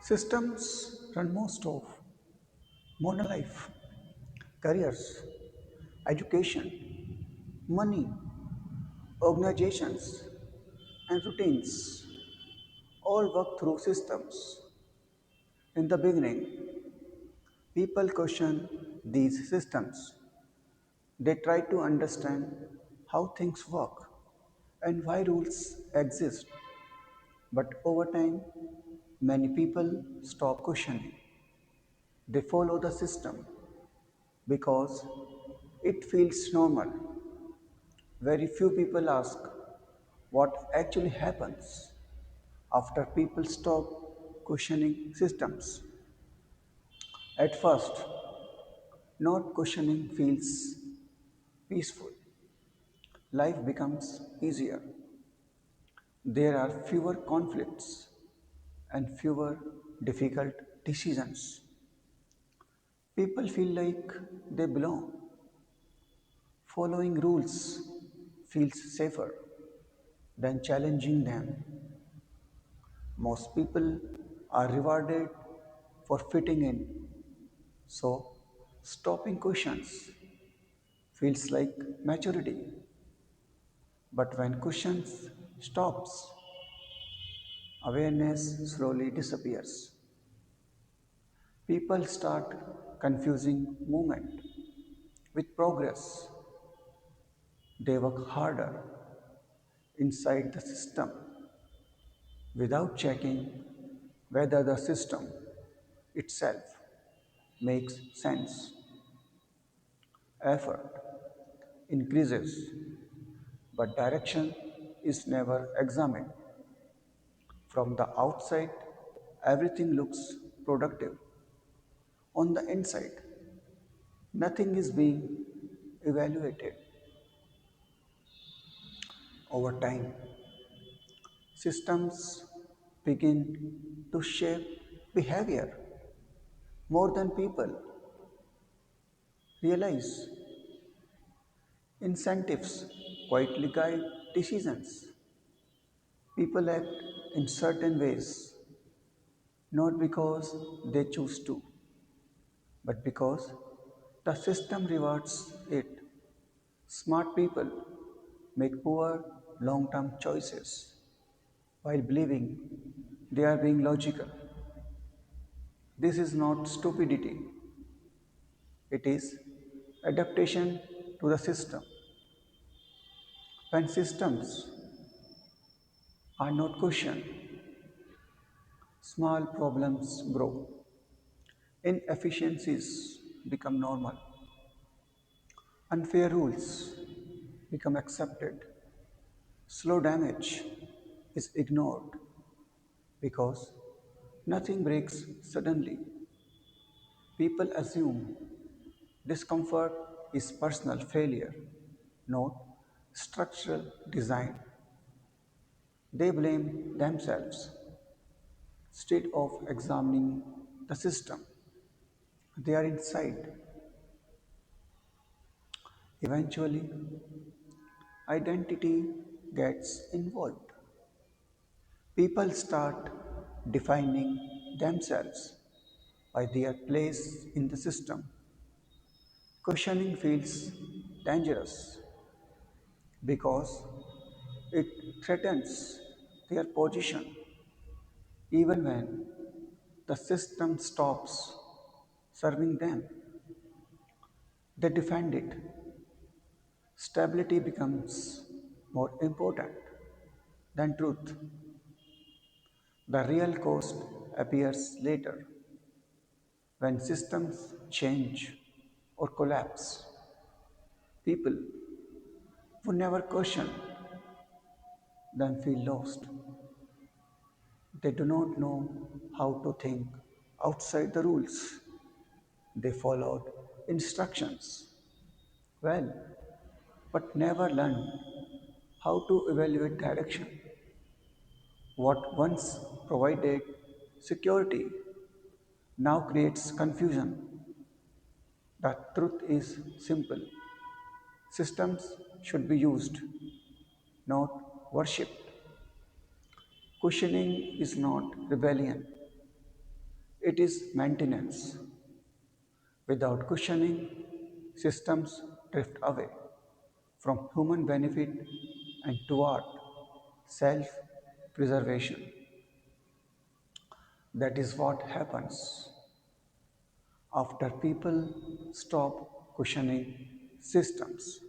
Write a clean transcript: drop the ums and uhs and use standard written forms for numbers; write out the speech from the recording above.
Systems run most of modern life, careers, education, money, organizations, and routines all work through systems. In the beginning, people question these systems. They try to understand how things work and why rules exist. But over time, many people stop questioning. They follow the system because it feels normal. Very few people ask what actually happens after people stop questioning systems. At first, not questioning feels peaceful. Life becomes easier. There are fewer conflicts and fewer difficult decisions. People feel like they belong. Following rules feels safer than challenging them. Most people are rewarded for fitting in, so stopping questions feels like maturity. But when questions stops, awareness slowly disappears. People start confusing movement with progress. They work harder inside the system without checking whether the system itself makes sense. Effort increases, but direction is never examined. From the outside, everything looks productive. On the inside, nothing is being evaluated. Over time, systems begin to shape behavior more than people realize. Incentives quietly guide decisions. People act in certain ways not because they choose to, but because the system rewards it. Smart people make poor long term choices while believing they are being logical. This is not stupidity, it is adaptation to the system. When systems are not questioned, small problems grow, inefficiencies become normal, unfair rules become accepted, slow damage is ignored because nothing breaks suddenly. People assume discomfort is personal failure, not structural design. They blame themselves instead of examining the system. They are inside. Eventually, identity gets involved. People start defining themselves by their place in the system. Questioning feels dangerous because it threatens their position. Even when the system stops serving them, they defend it. Stability becomes more important than truth. The real cost appears later when systems change or collapse. People who never question them feel lost. They do not know how to think outside the rules. They followed instructions well, but never learned how to evaluate direction. What once provided security now creates confusion. The truth is simple. Systems should be used, not worshipped. Questioning is not rebellion, It is maintenance. Without cushioning, systems drift away from human benefit and toward self preservation. That is what happens after people stop cushioning systems.